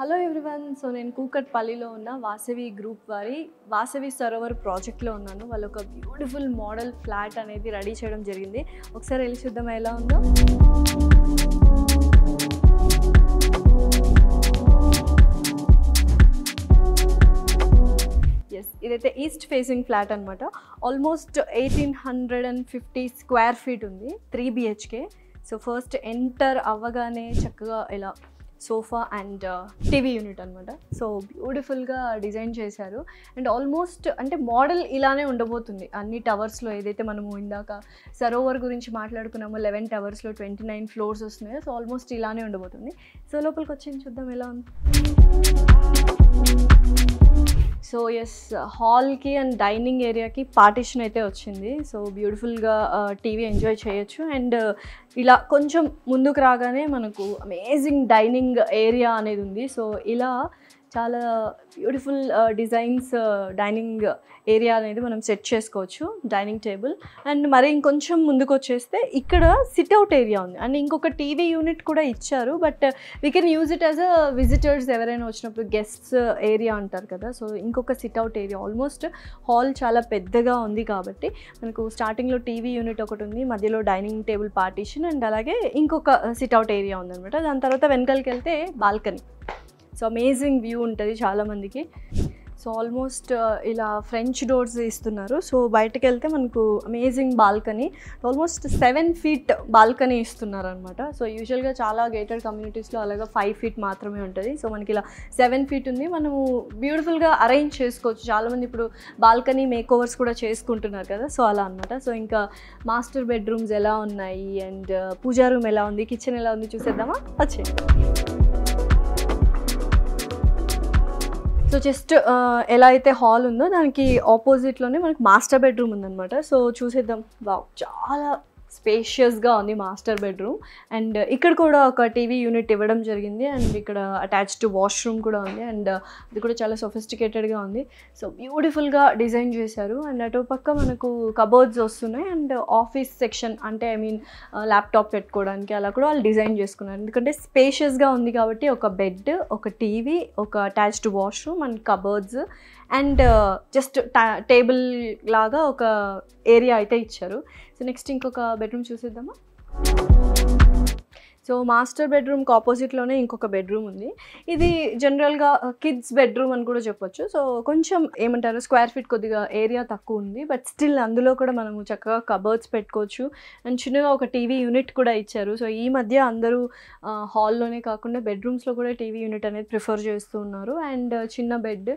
Hello everyone. So నేను కూకట్పల్లిలో ఉన్న వాసవి గ్రూప్ వారి వాసవి సరోవర్ ప్రాజెక్ట్లో ఉన్నాను. వాళ్ళు ఒక బ్యూటిఫుల్ మోడల్ ఫ్లాట్ అనేది రెడీ చేయడం జరిగింది. ఒకసారి వెళ్ళి చూద్దాం ఎలా ఉందో. ఎస్, ఇదైతే ఈస్ట్ ఫేసింగ్ ఫ్లాట్ అనమాట. ఆల్మోస్ట్ 1850 స్క్వేర్ ఫీట్ ఉంది, 3 BHK. సో ఫస్ట్ ఎంటర్ అవ్వగానే చక్కగా ఇలా సోఫా అండ్ టీవీ యూనిట్ అనమాట. సో బ్యూటిఫుల్గా డిజైన్ చేశారు. అండ్ ఆల్మోస్ట్ అంటే మోడల్ ఇలానే ఉండబోతుంది అన్ని టవర్స్లో. ఏదైతే మనము ఇందాక సరోవర్ గురించి మాట్లాడుకున్నామో 11 టవర్స్లో 29 ఫ్లోర్స్ వస్తున్నాయో, సో ఆల్మోస్ట్ ఇలానే ఉండబోతుంది. సో లోపలికి వచ్చి చూద్దాం ఎలా ఉంది. సో ఎస్, హాల్కి అండ్ డైనింగ్ ఏరియాకి పార్టీషన్ అయితే వచ్చింది. సో బ్యూటిఫుల్గా టీవీ ఎంజాయ్ చేయొచ్చు. అండ్ ఇలా కొంచెం ముందుకు రాగానే మనకు అమేజింగ్ డైనింగ్ ఏరియా అనేది ఉంది. సో ఇలా చాలా బ్యూటిఫుల్ డిజైన్స్ డైనింగ్ ఏరియా అనేది మనం సెట్ చేసుకోవచ్చు, డైనింగ్ టేబుల్. అండ్ మరి ఇంకొంచెం ముందుకు వచ్చేస్తే ఇక్కడ సిట్అవుట్ ఏరియా ఉంది. అండ్ ఇంకొక టీవీ యూనిట్ కూడా ఇచ్చారు, but we can use it as a visitors ఎవరైనా వచ్చినప్పుడు గెస్ట్స్ ఏరియా అంటారు కదా. సో ఇంకొక సిట్అవుట్ ఏరియా, ఆల్మోస్ట్ హాల్ చాలా పెద్దగా ఉంది కాబట్టి మనకు స్టార్టింగ్లో టీవీ యూనిట్ ఒకటి ఉంది, మధ్యలో డైనింగ్ టేబుల్ పార్టీషన్, అండ్ అలాగే ఇంకొక సిట్అవుట్ ఏరియా ఉందన్నమాట. దాని తర్వాత వెనకాలకి వెళ్తే బాల్కనీ. సో అమేజింగ్ వ్యూ ఉంటుంది చాలామందికి. సో ఆల్మోస్ట్ ఇలా ఫ్రెంచ్ డోర్స్ ఇస్తున్నారు. సో బయటకు వెళ్తే మనకు amazing balcony, almost 7 feet balcony ఇస్తున్నారు అనమాట. సో యూజువల్గా చాలా గేటెడ్ కమ్యూనిటీస్లో అలాగా 5 feet మాత్రమే ఉంటుంది. సో మనకి ఇలా 7 feet ఉంది. మనము బ్యూటిఫుల్గా అరేంజ్ చేసుకోవచ్చు. చాలామంది ఇప్పుడు బాల్కనీ మేక్ ఓవర్స్ కూడా చేసుకుంటున్నారు కదా, సో అలా అనమాట. సో ఇంకా మాస్టర్ బెడ్రూమ్స్ ఎలా ఉన్నాయి అండ్ పూజా రూమ్ ఎలా ఉంది, కిచెన్ ఎలా ఉంది చూసేద్దామా, వచ్చేయండి. సో జస్ట్ ఎలా అయితే హాల్ ఉందో దానికి ఆపోజిట్లోనే మనకి మాస్టర్ బెడ్రూమ్ ఉందన్నమాట. సో చూసేద్దాం. వావ్, చాలా స్పేషియస్గా ఉంది మాస్టర్ బెడ్రూమ్. అండ్ ఇక్కడ కూడా ఒక టీవీ యూనిట్ ఇవ్వడం జరిగింది. అండ్ ఇక్కడ అటాచ్డ్ వాష్రూమ్ కూడా ఉంది. అండ్ ఇది కూడా చాలా సొఫిస్టికేటెడ్గా ఉంది. సో బ్యూటిఫుల్గా డిజైన్ చేశారు. అండ్ అటు పక్క మనకు కబోర్డ్స్ వస్తున్నాయి. అండ్ ఆఫీస్ సెక్షన్ అంటే ల్యాప్టాప్ పెట్టుకోవడానికి అలా కూడా వాళ్ళు డిజైన్ చేసుకున్నారు. ఎందుకంటే స్పేషియస్గా ఉంది కాబట్టి ఒక బెడ్, ఒక టీవీ, ఒక attached washroom and cupboards and just table లాగా ఒక ఏరియా అయితే ఇచ్చారు. సో నెక్స్ట్ ఇంకొక బెడ్రూమ్ చూసేద్దామా. సో మాస్టర్ బెడ్రూమ్కి ఆపోజిట్లోనే ఇంకొక బెడ్రూమ్ ఉంది. ఇది జనరల్గా కిడ్స్ బెడ్రూమ్ అని కూడా చెప్పొచ్చు. సో కొంచెం ఏమంటారు, స్క్వేర్ ఫీట్ కొద్దిగా ఏరియా తక్కువ ఉంది, బట్ స్టిల్ అందులో కూడా మనము చక్కగా కబర్డ్స్ పెట్టుకోవచ్చు. అండ్ చిన్నగా ఒక టీవీ యూనిట్ కూడా ఇచ్చారు. సో ఈ మధ్య అందరూ హాల్లోనే కాకుండా బెడ్రూమ్స్లో కూడా టీవీ యూనిట్ అనేది ప్రిఫర్ చేస్తూ ఉన్నారు. అండ్ చిన్న బెడ్.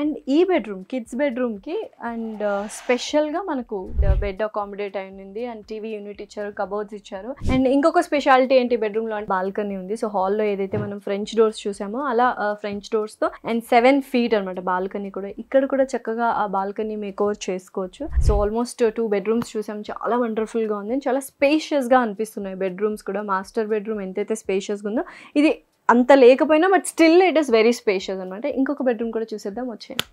అండ్ ఈ బెడ్రూమ్ కిడ్స్ బెడ్రూమ్కి అండ్ స్పెషల్గా మనకు బెడ్ అకామిడేట్ అయింది. అండ్ టీవీ యూనిట్ ఇచ్చారు, కబోర్డ్స్ ఇచ్చారు. అండ్ ఇంకొక స్పెషాలిటీ ఏంటి బెడ్రూమ్లో అంటే బాల్కనీ ఉంది. సో హాల్లో ఏదైతే మనం ఫ్రెంచ్ డోర్స్ చూసామో అలా ఫ్రెంచ్ డోర్స్తో అండ్ 7 feet అనమాట బాల్కనీ కూడా. ఇక్కడ కూడా చక్కగా ఆ బాల్కనీ మేక్ ఓవర్ చేసుకోవచ్చు. సో ఆల్మోస్ట్ 2 bedrooms చూసాం. చాలా వండర్ఫుల్గా ఉంది. చాలా స్పేషియస్గా అనిపిస్తున్నాయి బెడ్రూమ్స్ కూడా. మాస్టర్ బెడ్రూమ్ ఎంతైతే స్పేషియస్గా ఉందో ఇది అంత లేకపోయినా but still it is very spacious అనమాట. ఇంకొక బెడ్రూమ్ కూడా చూసేద్దాం, వచ్చేయండి.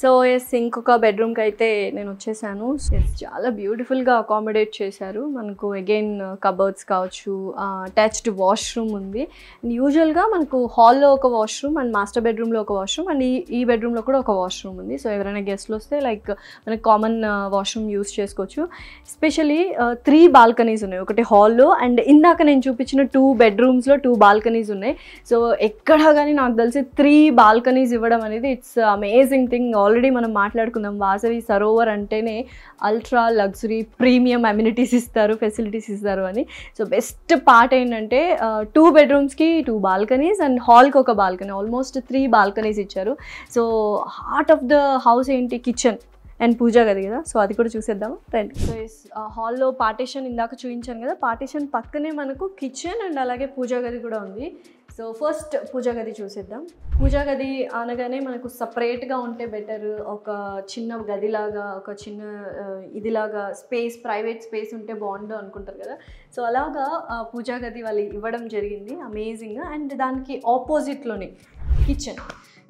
సో ఎస్, ఇంకొక బెడ్రూమ్కి అయితే నేను వచ్చేసాను. ఎస్, చాలా బ్యూటిఫుల్గా అకామిడేట్ చేశారు. మనకు అగైన్ కబర్డ్స్ కావచ్చు, అటాచ్డ్ వాష్రూమ్ ఉంది. అండ్ యూజువల్గా మనకు హాల్లో ఒక వాష్రూమ్ అండ్ మాస్టర్ బెడ్రూమ్లో ఒక వాష్రూమ్ అండ్ ఈ బెడ్రూమ్లో కూడా ఒక వాష్రూమ్ ఉంది. సో ఎవరైనా గెస్ట్లు వస్తే లైక్ మనకు కామన్ వాష్రూమ్ యూస్ చేసుకోవచ్చు. ఎస్పెషలీ 3 balconies ఉన్నాయి, ఒకటి హాల్లో అండ్ ఇందాక నేను చూపించిన 2 bedrooms-లో 2 balconies ఉన్నాయి. సో ఎక్కడ కానీ నాకు తెలిసి 3 balconies ఇవ్వడం అనేది ఇట్స్ అమేజింగ్ థింగ్. ఆల్రెడీ మనం మాట్లాడుకుందాం, వాసవి సరోవర్ అంటేనే అల్ట్రా లగ్జరీ ప్రీమియం అమ్యూనిటీస్ ఇస్తారు, ఫెసిలిటీస్ ఇస్తారు అని. సో బెస్ట్ పార్ట్ ఏంటంటే 2 bedrooms-కి 2 balconies అండ్ హాల్కి ఒక బాల్కనీ, ఆల్మోస్ట్ 3 balconies ఇచ్చారు. So heart of the house ఏంటి, కిచెన్ అండ్ పూజా గది కదా. సో అది కూడా చూసేద్దాము రండి. సో హాల్లో పార్టీషన్ ఇందాక చూపించాను కదా, పార్టీషన్ పక్కనే మనకు కిచెన్ అండ్ అలాగే పూజా గది కూడా ఉంది. సో ఫస్ట్ పూజా గది చూసేద్దాం. పూజా గది అనగానే మనకు సపరేట్గా ఉంటే బెటర్. ఒక చిన్న గదిలాగా, ఒక చిన్న ఇదిలాగా స్పేస్, ప్రైవేట్ స్పేస్ ఉంటే బాగుండు అనుకుంటారు కదా. సో అలాగా పూజా గది వాళ్ళు ఇవ్వడం జరిగింది, అమేజింగ్. అండ్ దానికి ఆపోజిట్లోనే kitchen.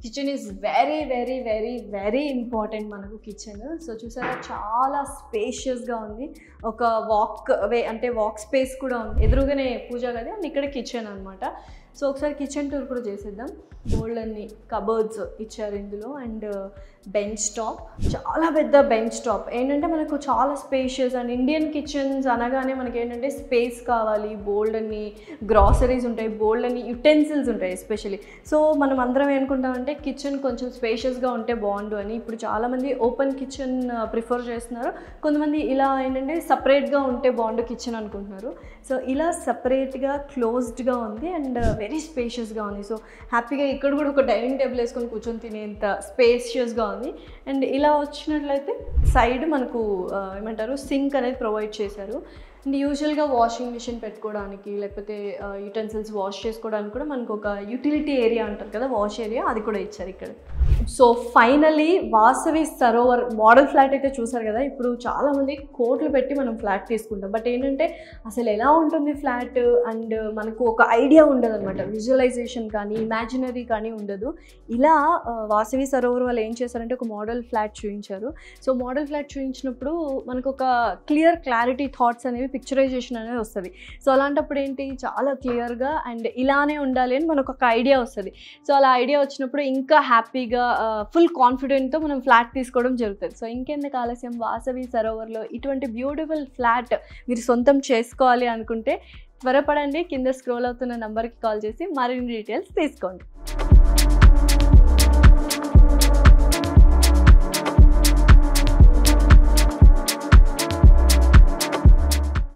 Kitchen is very very very very important మనకు కిచెన్. సో చూసారా, చాలా స్పేషియస్గా ఉంది. ఒక వాక్ వే అంటే వాక్ స్పేస్ కూడా ఉంది. ఎదురుగానే పూజా గది అండ్ ఇక్కడ కిచెన్ అనమాట. సో ఒకసారి కిచెన్ టూర్ కూడా చేసేద్దాం. బోల్డ్ అన్ని కబర్డ్స్ ఇచ్చారు ఇందులో, అండ్ బెంచ్ టాప్, చాలా పెద్ద బెంచ్ టాప్. ఏంటంటే మనకు చాలా స్పేషియస్, అండ్ ఇండియన్ కిచెన్స్ అనగానే మనకి ఏంటంటే స్పేస్ కావాలి, బోల్డ్ అన్ని గ్రాసరీస్ ఉంటాయి, బోల్డ్ అన్ని యుటెన్సిల్స్ ఉంటాయి ఎస్పెషలీ. సో మనం అందరం ఏమనుకుంటామంటే కిచెన్ కొంచెం స్పేషియస్గా ఉంటే బాగుండు అని. ఇప్పుడు చాలామంది ఓపెన్ కిచెన్ ప్రిఫర్ చేస్తున్నారు, కొంతమంది ఇలా ఏంటంటే సపరేట్గా ఉంటే బాగుండు కిచెన్ అనుకుంటున్నారు. సో ఇలా సపరేట్గా క్లోజ్డ్గా ఉంది అండ్ వెరీ స్పేషియస్గా ఉంది. సో హ్యాపీగా ఇక్కడ కూడా ఒక డైనింగ్ టేబుల్ వేసుకొని కూర్చొని తినేంత స్పేషియస్గా ఉంది. అండ్ ఇలా వచ్చినట్లయితే సైడ్ మనకు ఏమంటారు సింక్ అనేది ప్రొవైడ్ చేశారు. అండ్ యూజువల్గా వాషింగ్ మిషన్ పెట్టుకోవడానికి లేకపోతే యుటెన్సిల్స్ వాష్ చేసుకోవడానికి కూడా మనకు ఒక యూటిలిటీ ఏరియా అంటారు కదా, వాష్ ఏరియా, అది కూడా ఇచ్చారు ఇక్కడ. So finally Vasavi Sarovar model flat అయితే చూసారు కదా. ఇప్పుడు చాలామంది కోట్లు పెట్టి మనం ఫ్లాట్ తీసుకుంటాం, బట్ ఏంటంటే అసలు ఎలా ఉంటుంది ఫ్లాట్ అండ్ మనకు ఒక ఐడియా ఉండదు అనమాట, విజువలైజేషన్ కానీ ఇమాజినరీ కానీ ఉండదు. ఇలా వాసవి సరోవర్ వాళ్ళు ఏం చేశారంటే ఒక మోడల్ ఫ్లాట్ చూపించారు. సో మోడల్ ఫ్లాట్ చూపించినప్పుడు మనకు ఒక క్లారిటీ థాట్స్ అనేవి, పిక్చరైజేషన్ అనేది వస్తుంది. సో అలాంటప్పుడు ఏంటి, చాలా క్లియర్గా అండ్ ఇలానే ఉండాలి అని మనకు ఒక ఐడియా వస్తుంది. సో అలా ఐడియా వచ్చినప్పుడు ఇంకా హ్యాపీగా ఫుల్ కాన్ఫిడెంట్తో మనం ఫ్లాట్ తీసుకోవడం జరుగుతుంది. సో ఇంకెందుకు ఆలస్యం, వాసవి సరోవర్లో ఇటువంటి బ్యూటిఫుల్ ఫ్లాట్ మీరు సొంతం చేసుకోవాలి అనుకుంటే త్వరపడండి, కింద స్క్రోల్ అవుతున్న నెంబర్కి కాల్ చేసి మరిన్ని డీటెయిల్స్ తీసుకోండి.